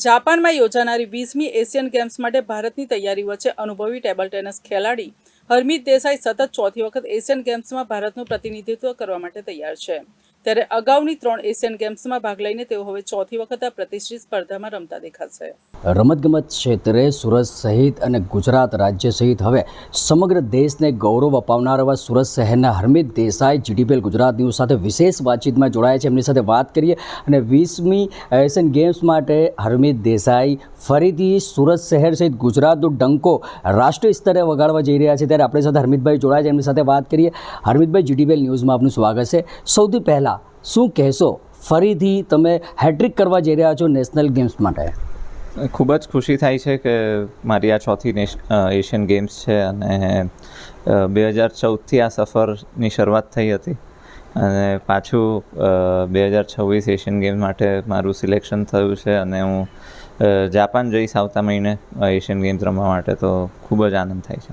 જાપાનમાં યોજાનારી 20મી Asian games માટે ભારતની તૈયારી વચ્ચે અનુભવી ટેબલ ટેનિસ ખેલાડી હરમીત દેસાઈ સતત ચોથી વખત એશિયન ગેમ્સમાં ભારતનું પ્રતિનિધિત્વ કરવા માટે તૈયાર છે. ત્યારે અગાઉની 3 એશિયન ગેમ્સમાં ભાગ લઈને તેઓ હવે ચોથી વખત આ પ્રતિષ્ઠિત સ્પર્ધામાં રમતા દેખાશે. રમતગમત ક્ષેત્રે સુરત સહિત અને ગુજરાત રાજ્ય સહિત હવે સમગ્ર દેશને ગૌરવ અપાવનાર એવા સુરત શહેરના હરમીત દેસાઈ જીટીપીએલ ગુજરાત ન્યૂઝ સાથે વિશેષ વાતચીતમાં જોડાયા છે. એમની સાથે વાત કરીએ અને 20મી એશિયન ગેમ્સ માટે હરમીત દેસાઈ ફરીથી સુરત શહેર સહિત ગુજરાતનો ડંકો રાષ્ટ્રીય સ્તરે વગાડવા જઈ રહ્યા છે. ત્યારે આપણી સાથે હરમીતભાઈ જોડાયા છે, એમની સાથે વાત કરીએ. હરમીતભાઈ, જીટીપીએલ ન્યૂઝમાં આપનું સ્વાગત છે. સૌથી પહેલાં શું કહેશો, ફરીથી તમે હેટ્રિક કરવા જઈ રહ્યા છો નેશનલ ગેમ્સ માટે? ખૂબ જ ખુશી થાય છે કે મારી આ ચોથી એશિયન ગેમ્સ છે અને 2014થી આ સફરની શરૂઆત થઈ હતી અને પાછું 2026 એશિયન ગેમ્સ માટે મારું સિલેક્શન થયું છે અને હું જાપાન જઈશ આવતા મહિને એશિયન ગેમ્સ રમવા માટે. તો ખૂબ જ આનંદ થાય છે.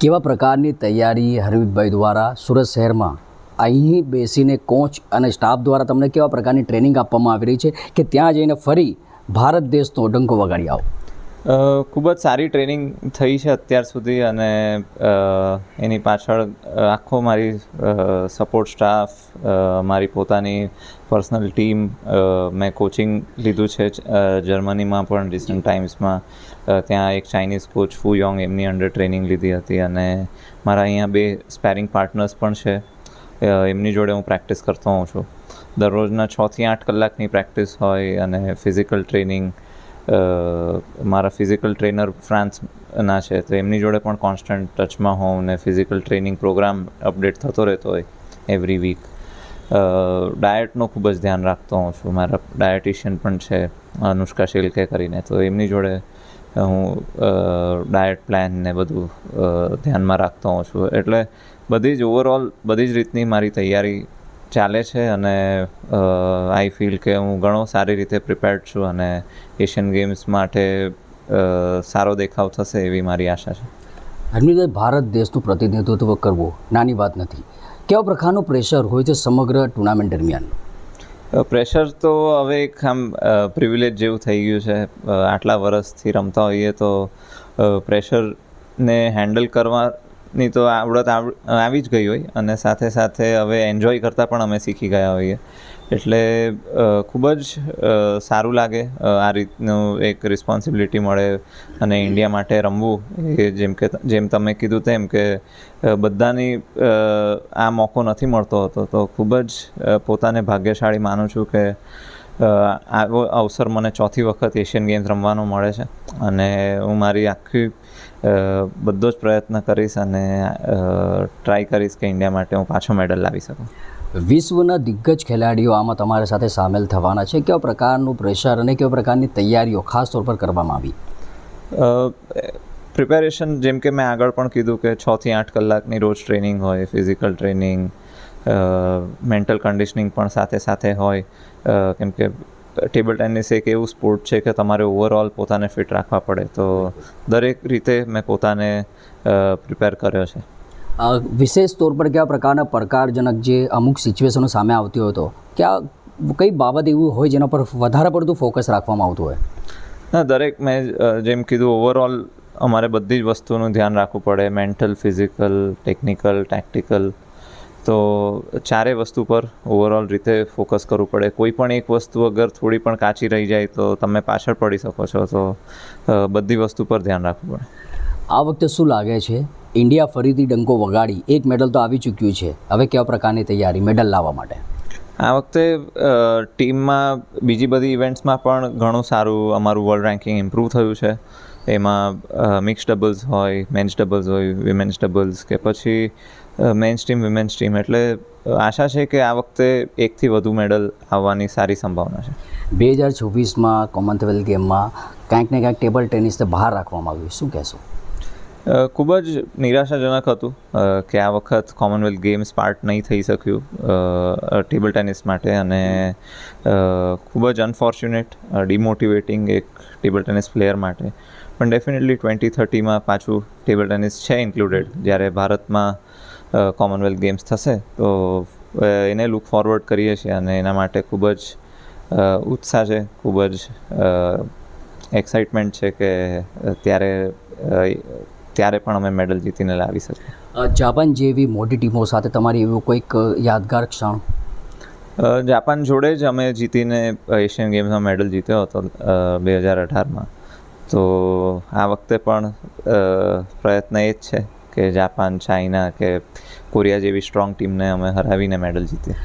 કેવા પ્રકારની તૈયારી હરમીતભાઈ દ્વારા સુરત શહેરમાં અહીં બેસીને કોચ અને સ્ટાફ દ્વારા તમને કેવા પ્રકારની ટ્રેનિંગ આપવામાં આવી રહી છે કે ત્યાં જઈને ફરી ભારત દેશનો ડંકો વગાડી આવો? ખૂબ જ સારી ટ્રેનિંગ થઈ છે અત્યાર સુધી અને એની પાછળ આખો મારી સપોર્ટ સ્ટાફ, મારી પોતાની પર્સનલ ટીમ, મેં કોચિંગ લીધું છે જર્મનીમાં પણ રિસન્ટ ટાઈમ્સમાં. ત્યાં એક ચાઇનીઝ કોચ ફુ યોંગ, એમની અંડર ટ્રેનિંગ લીધી હતી અને મારા અહીંયા 2 સ્પેરિંગ પાર્ટનર્સ પણ છે. એમની જોડે હું પ્રેક્ટિસ કરતો હોઉં છું. દરરોજના 6 થી 8 કલાકની પ્રેક્ટિસ હોય અને ફિઝિકલ ટ્રેનિંગ. મારા ફિઝિકલ ટ્રેનર ફ્રાન્સના છે, તો એમની જોડે પણ કોન્સ્ટન્ટ ટચમાં હોઉં ને ફિઝિકલ ટ્રેનિંગ પ્રોગ્રામ અપડેટ થતો રહેતો હોય એવરી વીક. ડાયટનું ખૂબ જ ધ્યાન રાખતો હોઉં છું. મારા ડાયટિશિયન પણ છે, અનુષ્કા શિલ્કે કરીને, તો એમની જોડે હું ડાયટ પ્લાન ને બધું ધ્યાનમાં રાખતો હોઉં છું. એટલે બધી જ ઓવરઓલ બધી જ રીતની મારી તૈયારી ચાલે છે અને આઈ ફીલ કે હું ઘણો સારી રીતે પ્રિપેર્ડ છું અને એશિયન ગેમ્સ માટે સારો દેખાવ થશે એવી મારી આશા છે. હરમીતભાઈ, ભારત દેશનું પ્રતિનિધિત્વ કરવું નાની વાત નથી. કેવા પ્રકારનું પ્રેશર હોય છે સમગ્ર ટુર્નામેન્ટ દરમિયાન? પ્રેશર તો હવે એક આમ પ્રિવિલેજ જેવું થઈ ગયું છે. આટલા વર્ષથી રમતા હોઈએ તો પ્રેશરને હેન્ડલ કરવાની તો આવડત આવી જ ગઈ હોય અને સાથે સાથે હવે એન્જોય કરતાં પણ અમે શીખી ગયા હોઈએ. એટલે ખૂબ જ સારું લાગે. આ રીતનું એક રિસ્પોન્સિબિલિટી મળે અને ઇન્ડિયા માટે રમવું, એ જેમ તમે કીધું તેમ કે બધાની આ મોકો નથી મળતો હતો. તો ખૂબ જ પોતાને ભાગ્યશાળી માનું છું કે આવો અવસર મને ચોથી વખત એશિયન ગેમ્સ રમવાનો મળે છે અને હું મારી આખી બધો જ પ્રયત્ન કરીશ અને ટ્રાય કરીશ કે ઇન્ડિયા માટે હું પાછો મેડલ લાવી શકું. વિશ્વના દિગ્ગજ ખેલાડીઓ આમાં તમારી સાથે સામેલ થવાના છે. કેવા પ્રકારનું પ્રેશર અને કેવા પ્રકારની તૈયારીઓ ખાસ તौर પર કરવામાં આવી? પ્રિપેરેશન, જેમ કે મેં આગળ પણ કીધું કે 6 થી 8 કલાકની રોજ ટ્રેનિંગ હોય, ફિઝિકલ ટ્રેનિંગ, મેન્ટલ કન્ડિશનિંગ પણ સાથે સાથે હોય. કેમ કે ટેબલ ટેનિસ એક એવું સ્પોર્ટ છે કે તમારે ઓવરઓલ પોતાને ફિટ રાખવા પડે. તો દરેક રીતે મેં પોતાને પ્રિપેર કર્યો છે. વિશેષ તौर પર કેવા પ્રકારના પડકારજનક જે અમુક સિચ્યુએશનો સામે આવતી હોય તો કઈ બાબત એવું હોય જેના પર વધારે પડતું ફોકસ રાખવામાં આવતું હોય? ના, દરેક મેં જેમ કીધું ઓવરઓલ અમારે બધી જ વસ્તુનું ધ્યાન રાખવું પડે. Mental, physical, technical, ટેક્ટિકલ. તો ચારેય વસ્તુ પર ઓવરઓલ રીતે ફોકસ કરવું પડે. કોઈ પણ એક વસ્તુ અગર થોડી પણ કાચી રહી જાય તો તમે પાછળ પડી શકો છો. તો બધી વસ્તુ પર ધ્યાન રાખવું પડે. આ વખતે શું લાગે છે, ઇન્ડિયા ફરીથી ડંકો વગાડી, એક મેડલ તો આવી ચૂક્યું છે, હવે કેવા પ્રકારની તૈયારી મેડલ લાવવા માટે? આ વખતે ટીમમાં બીજી બધી ઇવેન્ટ્સમાં પણ ઘણું સારું અમારું વર્લ્ડ રેન્કિંગ ઇમ્પ્રૂવ થયું છે. એમાં મિક્સ ડબલ્સ હોય, મેન્સ ડબલ્સ હોય, વિમેન્સ ડબલ્સ કે પછી મેન્સ ટીમ, વિમેન્સ ટીમ. એટલે આશા છે કે આ વખતે 1થી વધુ મેડલ આવવાની સારી સંભાવના છે. 2026માં કોમનવેલ્થ ગેમમાં ક્યાંક ને ક્યાંક ટેબલ ટેનિસને બહાર રાખવામાં આવ્યું, શું કહેશો? ખૂબ જ નિરાશાજનક હતું કે આ વખત કોમનવેલ્થ ગેમ્સ પાર્ટ નહીં થઈ શક્યું ટેબલ ટેનિસ માટે અને ખૂબ જ અનફોર્ચ્યુનેટ, ડિમોટિવેટિંગ એક ટેબલ ટેનિસ પ્લેયર માટે. પણ ડેફિનેટલી 2030માં પાછું ટેબલ ટેનિસ છે ઇન્ક્લુડેડ. જ્યારે ભારતમાં કોમનવેલ્થ ગેમ્સ થશે તો એને લુક ફોરવર્ડ કરીએ છીએ અને એના માટે ખૂબ જ ઉત્સાહ છે, ખૂબ જ એક્સાઇટમેન્ટ છે કે ત્યારે પણ અમે મેડલ જીતીને લાવી શકીએ. જાપાન જેવી મોટી ટીમો સાથે તમારી એવું કોઈક યાદગાર ક્ષણ? જાપાન જોડે જ અમે જીતીને એશિયન ગેમ્સમાં મેડલ જીત્યો હતો 2018માં. તો આ વખતે પણ પ્રયત્ન એ જ છે કે જાપાન, ચાઇના કે કોરિયા જેવી સ્ટ્રોંગ ટીમને અમે હરાવીને મેડલ જીતીએ.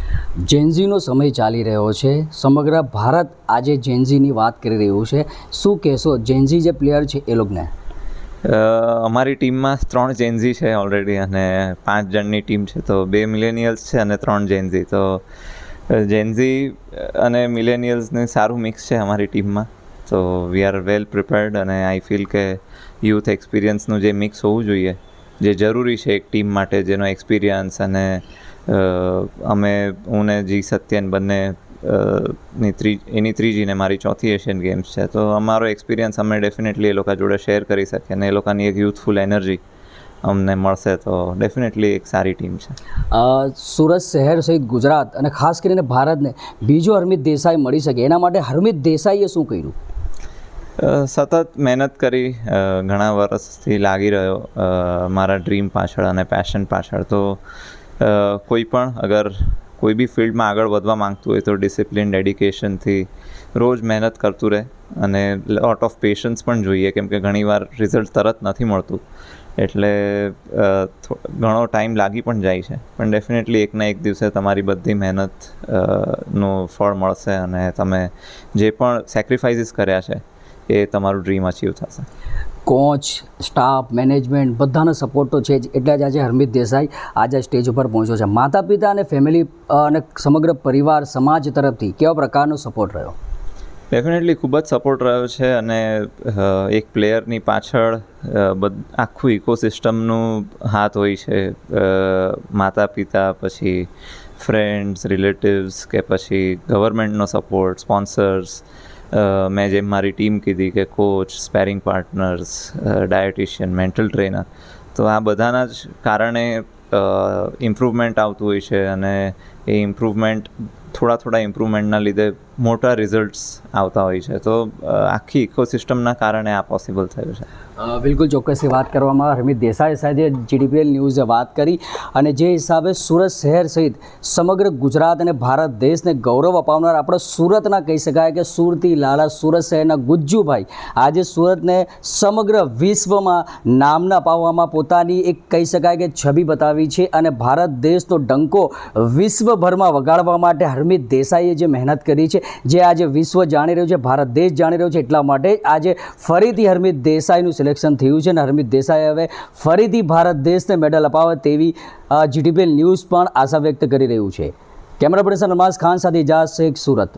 જેન્ઝીનો સમય ચાલી રહ્યો છે, સમગ્ર ભારત આજે જેન્ઝીની વાત કરી રહ્યું છે. શું કહેશો જેન્ઝી જે પ્લેયર છે એ લોકોને? અમારી ટીમમાં 3 જેન્ઝી છે ઓલરેડી અને 5 જણની ટીમ છે, તો 2 મિલેનિયલ્સ છે અને 3 જેન્ઝી. તો જેન્ઝી અને મિલેનિયલ્સનું સારું મિક્સ છે અમારી ટીમમાં. તો વી આર વેલ પ્રિપેર્ડ અને આઈ ફીલ કે યુથ એક્સપિરિયન્સનું જે મિક્સ હોવું જોઈએ, જે જરૂરી છે એક ટીમ માટે, જેનો એક્સપિરિયન્સ અને હું ને જી સત્યન બંને એની ત્રીજી ને મારી ચોથી એશિયન ગેમ્સ છે. તો અમારો એક્સપિરિયન્સ અમે ડેફિનેટલી એ લોકો જોડે શેર કરી શકીએ અને એ લોકોની એક યુથફુલ એનર્જી અમને મળશે. તો ડેફિનેટલી એક સારી ટીમ છે. સુરત શહેર સહિત ગુજરાત અને ખાસ કરીને ભારતને બીજો હરમિત દેસાઈ મળી શકે એના માટે હરમિત દેસાઈએ શું કર્યું? સતત મહેનત કરી, ઘણા વર્ષથી લાગી રહ્યો મારા ડ્રીમ પાછળ અને પેશન પાછળ. તો કોઈ પણ અગર કોઈ બી ફિલ્ડમાં આગળ વધવા માંગતું હોય તો ડિસિપ્લિન, ડેડિકેશનથી રોજ મહેનત કરતું રહે અને લોટ ઓફ પેશન્સ પણ જોઈએ, કેમ કે ઘણીવાર રિઝલ્ટ તરત નથી મળતું. એટલે ઘણો ટાઈમ લાગી પણ જાય છે, પણ ડેફિનેટલી એકના એક દિવસે તમારી બધી મહેનત નું ફળ મળશે અને તમે જે પણ સેક્રિફાઈસીસ કર્યા છે એ તમારું ડ્રીમ અચીવ થશે. કોચ, સ્ટાફ, મેનેજમેન્ટ બધાનો સપોર્ટ તો છે જ, એટલે જ આજે હરમિત દેસાઈ આજે સ્ટેજ ઉપર પહોંચ્યો છે. માતા પિતા અને ફેમિલી અને સમગ્ર પરિવાર, સમાજ તરફથી કેવા પ્રકારનો સપોર્ટ રહ્યો? ડેફિનેટલી ખૂબ જ સપોર્ટ રહ્યો છે અને એક પ્લેયરની પાછળ આખું ઇકોસિસ્ટમનું હાથ હોય છે. માતા પિતા, પછી ફ્રેન્ડ્સ, રિલેટિવ્સ કે પછી ગવર્મેન્ટનો સપોર્ટ, સ્પોન્સર્સ, મેં જેમ મારી ટીમ કીધી કે coach, sparring partners, dietitian, mental trainer, તો આ બધાના જ કારણે ઇમ્પ્રૂવમેન્ટ આવતું હોય છે અને એ ઇમ્પ્રૂવમેન્ટ થોડા ઇમ્પ્રૂવમેન્ટના લીધે મોટા રિઝલ્ટ્સ આવતા હોય છે. તો આખી ઇકોસિસ્ટમના કારણે આ પોસિબલ થયું છે. બિલકુલ ચોક્કસથી વાત કરવામાં હરમિત દેસાઈ સાથે જીડીપીએલ ન્યૂઝે વાત કરી અને જે હિસાબે સુરત શહેર સહિત સમગ્ર ગુજરાત અને ભારત દેશને ગૌરવ અપાવનાર આપણે સુરતના કહી શકાય કે સુરતી લાલા, સુરત શહેરના ગુજ્જુભાઈ આજે સુરતને સમગ્ર વિશ્વમાં નામના અપાવવામાં પોતાની એક કહી શકાય કે છબી બતાવી છે અને ભારત દેશનો ડંકો વિશ્વભરમાં વગાડવા માટે હરમિત દેસાઈએ જે મહેનત કરી છે, જે આજે વિશ્વ જાણી રહ્યું છે, ભારત દેશ જાણી રહ્યો છે, એટલા માટે આજે ફરીથી હરમિત દેસાઈનું સિલેક્શન થયું છે અને હરમિત દેસાઈ હવે ફરીથી ભારત દેશને મેડલ અપાવે તેવી જીટીપીએલ ન્યૂઝ પણ આશા વ્યક્ત કરી રહ્યું છે. કેમેરા પર્સન નમાઝ ખાન સાથે ઇજાઝ શેખ, સુરત.